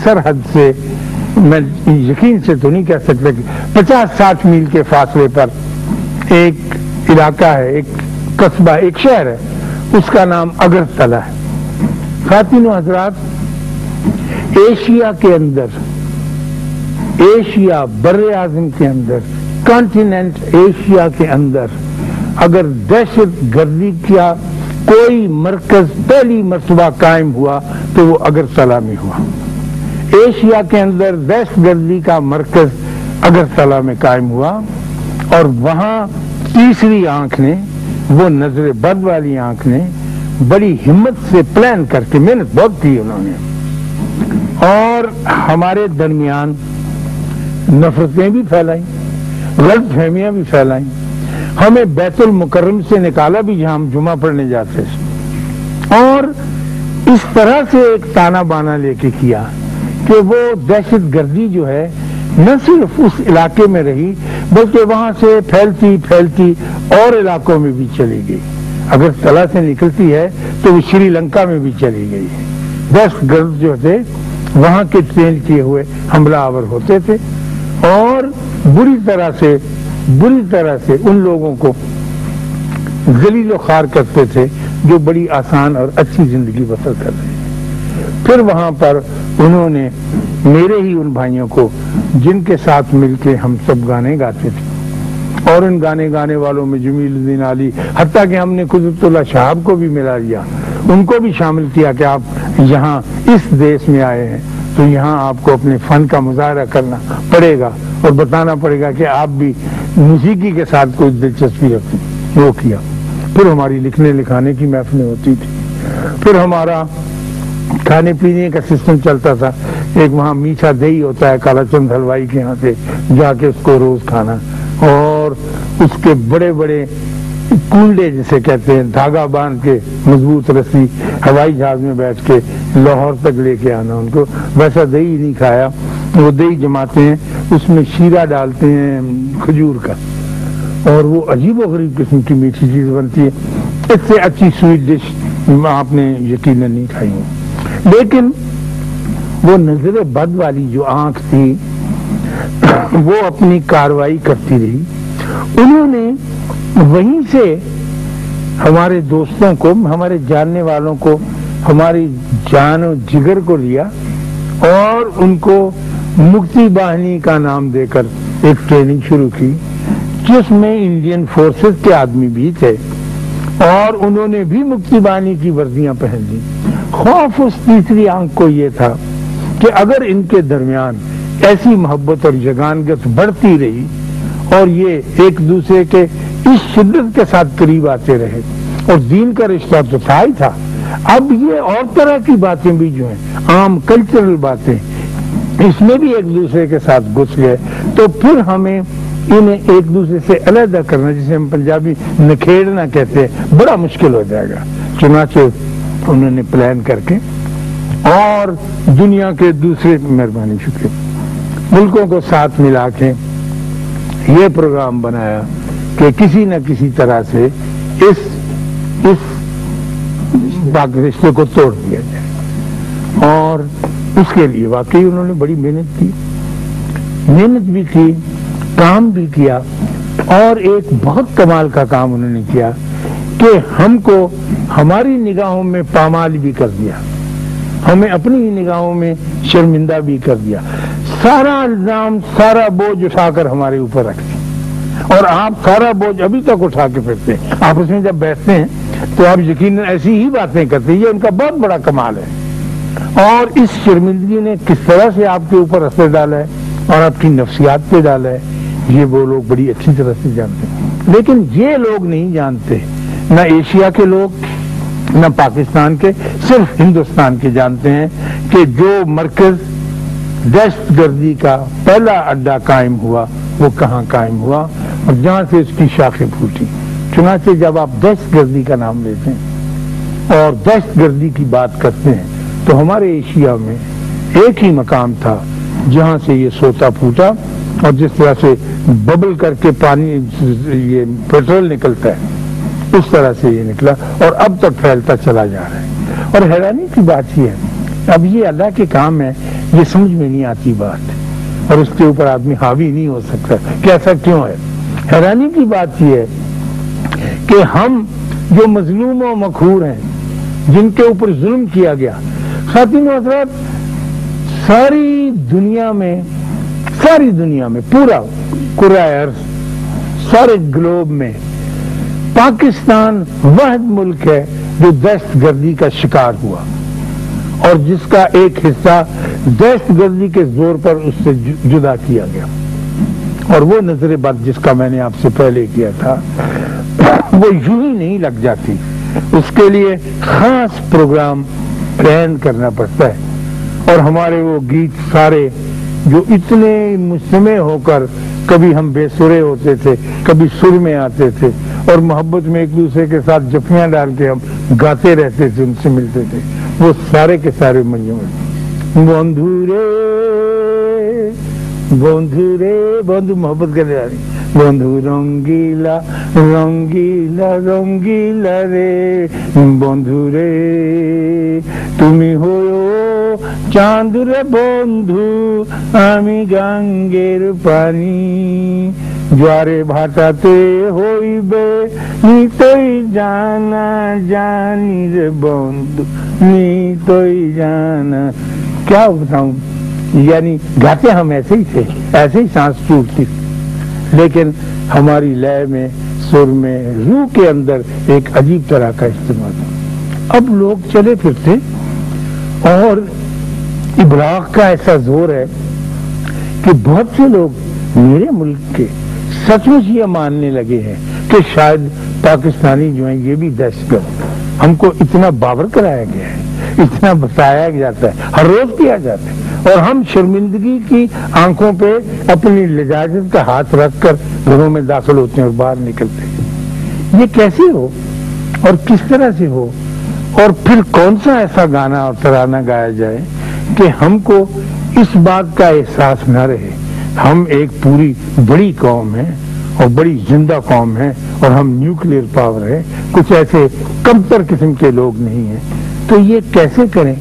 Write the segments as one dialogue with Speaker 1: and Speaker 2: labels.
Speaker 1: سرحد سے میں یقین سے تو نہیں کہہ سکتا کہ 50-60 میل کے فاصلے پر ایک علاقہ ہے، ایک قصبہ، ایک شہر ہے، اس کا نام اگرتلہ ہے۔ خواتین و حضرات، ایشیا کے اندر، ایشیا بر اعظم کے اندر، کانٹیننٹ ایشیا کے اندر اگر دہشت گردی کا کوئی مرکز پہلی مرتبہ قائم ہوا تو وہ اگرتلہ میں ہوا۔ ایشیا کے اندر دہشت گردی کا مرکز اگرتلہ میں قائم ہوا، اور وہاں تیسری آنکھ نے، وہ نظر بد والی آنکھ نے بڑی ہمت سے پلان کر کے، محنت بہت کی انہوں نے، اور ہمارے درمیان نفرتیں بھی پھیلائیں، غلط فہمیاں بھی پھیلائیں، ہمیں بیت المکرم سے نکالا بھی جہاں ہم جمعہ پڑھنے جاتے تھے، اور اس طرح سے ایک تانا بانا لے کے کیا کہ وہ دہشت گردی جو ہے نہ صرف اس علاقے میں رہی بلکہ وہاں سے پھیلتی اور علاقوں میں بھی چلی گئی۔ اگر تلا سے نکلتی ہے تو وہ شری لنکا میں بھی چلی گئی ہے۔ دہشت گرد جو تھے وہاں کے ٹرین کیے ہوئے حملہ آور ہوتے تھے اور بری طرح سے ان لوگوں کو ذلیل و خوار کرتے تھے جو بڑی آسان اور اچھی زندگی بسر کر رہے ہیں۔ پھر وہاں پر انہوں نے میرے ہی ان بھائیوں کو، جن کے ساتھ مل کے ہم سب گانے گاتے تھے، اور ان گانے گانے والوں میں جمیل الدین علی، حتیٰ کہ ہم نے قدرت اللہ شہاب کو بھی ملا لیا، ان کو بھی شامل کیا کہ آپ یہاں اس دیش میں آئے ہیں تو یہاں آپ کو اپنے فن کا مظاہرہ کرنا پڑے گا اور بتانا پڑے گا کہ آپ بھی موسیقی کے ساتھ کوئی دلچسپی رکھتے ہیں۔ وہ کیا۔ پھر ہماری لکھنے لکھانے کی محفلیں ہوتی تھی، پھر ہمارا کھانے پینے کا سسٹم چلتا تھا۔ ایک وہاں میٹھا دہی ہوتا ہے کالا چند حلوائی کے یہاں سے جا کے اس کو روز کھانا، اور اس کے بڑے بڑے کنڈے جسے کہتے ہیں، دھاگا باندھ کے مضبوط رسی ہوائی جہاز میں بیٹھ کے لاہور تک لے کے آنا۔ ان کو ویسا دہی نہیں کھایا، وہ دہی جماتے ہیں، اس میں شیرہ ڈالتے ہیں کھجور کا، اور وہ عجیب و غریب قسم کی میٹھی چیز بنتی ہے۔ اس سے اچھی سویٹ ڈش آپ نے یقیناً نہیں کھائی ہے۔ لیکن وہ نظر بد والی جو آنکھ تھی وہ اپنی کاروائی کرتی رہی۔ انہوں نے وہیں سے ہمارے دوستوں کو، ہمارے جاننے والوں کو، ہماری جان و جگر کو لیا اور ان کو مکتی باہنی کا نام دے کر ایک ٹریننگ شروع کی، جس میں انڈین فورسز کے آدمی بھی تھے اور انہوں نے بھی مکتی باہنی کی وردیاں پہن لی۔ خوف اس تیسری آنکھ کو یہ تھا کہ اگر ان کے درمیان ایسی محبت اور یگانگت بڑھتی رہی اور یہ ایک دوسرے کے اس شدت کے ساتھ قریب آتے رہے، اور دین کا رشتہ تو تھا ہی تھا، اب یہ اور طرح کی باتیں بھی جو ہیں، عام کلچرل باتیں، اس میں بھی ایک دوسرے کے ساتھ گھس گئے، تو پھر ہمیں انہیں ایک دوسرے سے علیحدہ کرنا، جسے ہم پنجابی نکھیڑنا کہتے ہیں، بڑا مشکل ہو جائے گا۔ چنانچہ انہوں نے پلان کر کے اور دنیا کے دوسرے مہربانی شکریہ ملکوں کو ساتھ ملا کے یہ پروگرام بنایا کہ کسی نہ کسی طرح سے اس پاک رشتے کو توڑ دیا جائے، اور اس کے لیے واقعی انہوں نے بڑی محنت بھی کی، کام بھی کیا، اور ایک بہت کمال کا کام انہوں نے کیا کہ ہم کو ہماری نگاہوں میں پامال بھی کر دیا، ہمیں اپنی ہی نگاہوں میں شرمندہ بھی کر دیا، سارا الزام، سارا بوجھ اٹھا کر ہمارے اوپر رکھ دیا، اور آپ سارا بوجھ ابھی تک اٹھا کے پھرتے ہیں۔ آپس میں جب بیٹھتے ہیں تو آپ یقیناً ایسی ہی باتیں کرتے ہیں، یہ ان کا بہت بڑا کمال ہے۔ اور اس شرمندگی نے کس طرح سے آپ کے اوپر اثر ڈالا ہے اور آپ کی نفسیات پہ ڈالا ہے، یہ وہ لوگ بڑی اچھی طرح سے جانتے ہیں۔ لیکن یہ لوگ نہیں جانتے، نہ ایشیا کے لوگ نہ پاکستان کے، صرف ہندوستان کے جانتے ہیں کہ جو مرکز دہشت گردی کا پہلا اڈا قائم ہوا وہ کہاں قائم ہوا اور جہاں سے اس کی شاخیں پھوٹی۔ چنانچہ جب آپ دہشت گردی کا نام لیتے ہیں اور دہشت گردی کی بات کرتے ہیں تو ہمارے ایشیا میں ایک ہی مقام تھا جہاں سے یہ سوتا پھوٹا، اور جس طرح سے ببل کر کے پانی، یہ پیٹرول نکلتا ہے، اس طرح سے یہ نکلا اور اب تک پھیلتا چلا جا رہا ہے۔ اور حیرانی کی بات یہ ہے، اب یہ اللہ کے کام ہے یہ سمجھ میں نہیں آتی بات، اور اس کے اوپر آدمی حاوی نہیں ہو سکتا کہ ایسا کیوں ہے۔ حیرانی کی بات یہ ہے کہ ہم جو مظلوم و مقہور ہیں، جن کے اوپر ظلم کیا گیا، خواتین و حضرات، ساری دنیا میں پورا کرۂ ارض، سارے گلوب میں پاکستان واحد ملک ہے جو دہشت گردی کا شکار ہوا، اور جس کا ایک حصہ دہشت گردی کے زور پر اس سے جدا کیا گیا، اور وہ نظر بد جس کا میں نے آپ سے پہلے کیا تھا وہ یوں ہی نہیں لگ جاتی، اس کے لیے خاص پروگرام پلان کرنا پڑتا ہے۔ اور ہمارے وہ گیت سارے جو اتنے مجتمع ہو کر کبھی ہم بے سرے ہوتے تھے، کبھی سر میں آتے تھے، اور محبت میں ایک دوسرے کے ساتھ جفیاں ڈال کے ہم گاتے رہتے تھے، ان سے ملتے تھے، وہ سارے کے سارے مجموعے بندھو محبت کرنے والی، بندھو رنگیلا رنگیلا رنگیلا رے بندھو رے تمی ہوئو চাঁদ রে বন্ধু আমি গাঙ্গের পানি জোয়ারে ভাটাতে হইবে নিতই জানা জানি রে বন্ধু নিতই জানা। کیا بتاؤں، یعنی گاتے ہم ایسے ہی تھے، ایسے ہی سانس ٹوٹتی، لیکن ہماری لے میں، سر میں، روح کے اندر ایک عجیب طرح کا استعمال تھا۔ اب لوگ چلے پھرتے اور ابلاغ کا ایسا زور ہے کہ بہت سے لوگ میرے ملک کے سچ مچ یہ ماننے لگے ہیں کہ شاید پاکستانی جو ہیں یہ بھی دہشت گرد، ہم کو اتنا باور کرایا گیا ہے، اتنا بتایا جاتا ہے، ہر روز کیا جاتا ہے، اور ہم شرمندگی کی آنکھوں پہ اپنی لجاجت کا ہاتھ رکھ کر گھروں میں داخل ہوتے ہیں اور باہر نکلتے ہیں۔ یہ کیسے ہو اور کس طرح سے ہو، اور پھر کون سا ایسا گانا اور ترانہ گایا جائے کہ ہم کو اس بات کا احساس نہ رہے ہم ایک پوری بڑی قوم ہیں اور بڑی زندہ قوم ہیں، اور ہم نیوکلیئر پاور ہیں، کچھ ایسے کمتر قسم کے لوگ نہیں ہیں۔ تو یہ کیسے کریں؟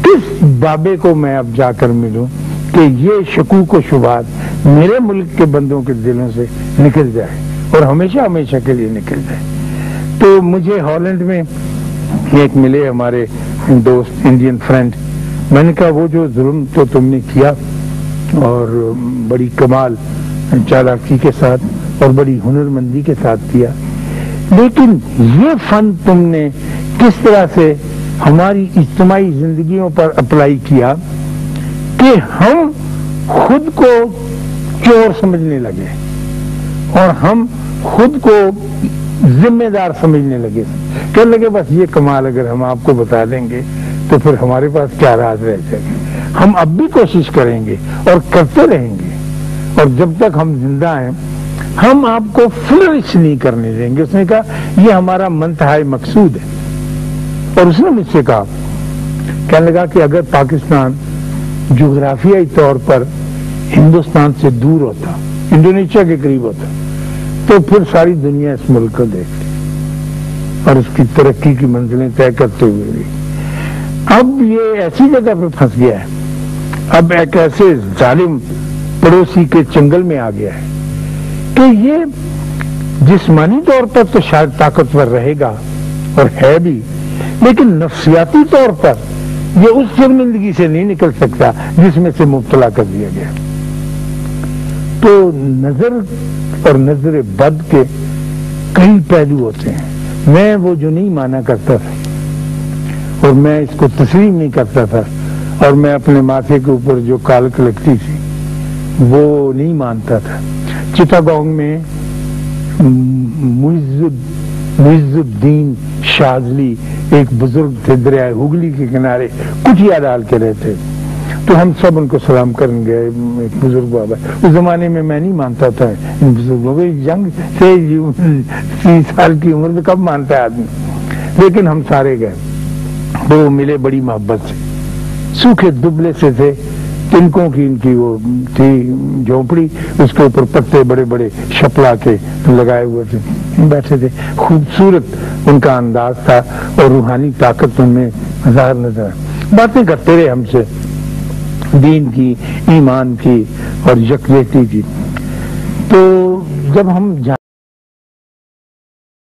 Speaker 1: کس بابے کو میں اب جا کر ملوں کہ یہ شکوک و شبہات میرے ملک کے بندوں کے دلوں سے نکل جائے اور ہمیشہ ہمیشہ کے لیے نکل جائے؟ تو مجھے ہالینڈ میں ایک ملے ہمارے دوست انڈین فرینڈ، میں نے کہا وہ جو ظلم تو تم نے کیا اور بڑی کمال چالاکی کے ساتھ اور بڑی ہنرمندی کے ساتھ کیا، لیکن یہ فن تم نے کس طرح سے ہماری اجتماعی زندگیوں پر اپلائی کیا کہ ہم خود کو چور سمجھنے لگے اور ہم خود کو ذمہ دار سمجھنے لگے، کہنے لگے بس یہ کمال اگر ہم آپ کو بتا دیں گے تو پھر ہمارے پاس کیا راز رہ جائے گا۔ ہم اب بھی کوشش کریں گے اور کرتے رہیں گے، اور جب تک ہم زندہ ہیں ہم آپ کو فلرش نہیں کرنے دیں گے۔ اس نے کہا یہ ہمارا منتہائی مقصود ہے، اور اس نے مجھ سے کہا، کہنے لگا کہ اگر پاکستان جغرافیائی طور پر ہندوستان سے دور ہوتا، انڈونیشیا کے قریب ہوتا، تو پھر ساری دنیا اس ملک کو دیکھتی اور اس کی ترقی کی منزلیں طے کرتے ہوئے بھی۔ اب یہ ایسی جگہ پہ پھنس گیا ہے، اب ایک ایسے ظالم پڑوسی کے چنگل میں آ گیا ہے کہ یہ جسمانی طور پر تو شاید طاقتور رہے گا اور ہے بھی، لیکن نفسیاتی طور پر یہ اس شرمندگی سے نہیں نکل سکتا جس میں سے مبتلا کر دیا گیا۔ تو نظر اور نظر بد کے کئی پہلو ہوتے ہیں، میں وہ جو نہیں مانا کرتا تھا اور میں اس کو تسلیم نہیں کرتا تھا، اور میں اپنے ماتھے کے اوپر جو کالک لگتی تھی وہ نہیں مانتا تھا۔ چٹاگانگ میں معز الدین شاذلی ایک بزرگ تھے، دریائے ہگلی کے کنارے کٹیا ڈال کے رہتے، تو ہم سب ان کو سلام کرنے گئے۔ ایک بزرگ بابا، اس زمانے میں میں نہیں مانتا تھا ان بزرگوں کو، جنگ سے 30 سال کی عمر میں کب مانتا ہے آدمی، لیکن ہم سارے گئے، وہ ملے بڑی محبت سے، سوکھے دبلے سے تھے، تنکوں کی ان کی وہ تھی جھونپڑی، اس کے اوپر پتے بڑے بڑے شپلا کے لگائے ہوئے تھے، بیٹھے تھے، خوبصورت ان کا انداز تھا اور روحانی طاقت ان میں ظاہر نظر، باتیں کرتے رہے ہم سے، دین کی، ایمان کی اور یکجہتی کی۔ تو جب ہم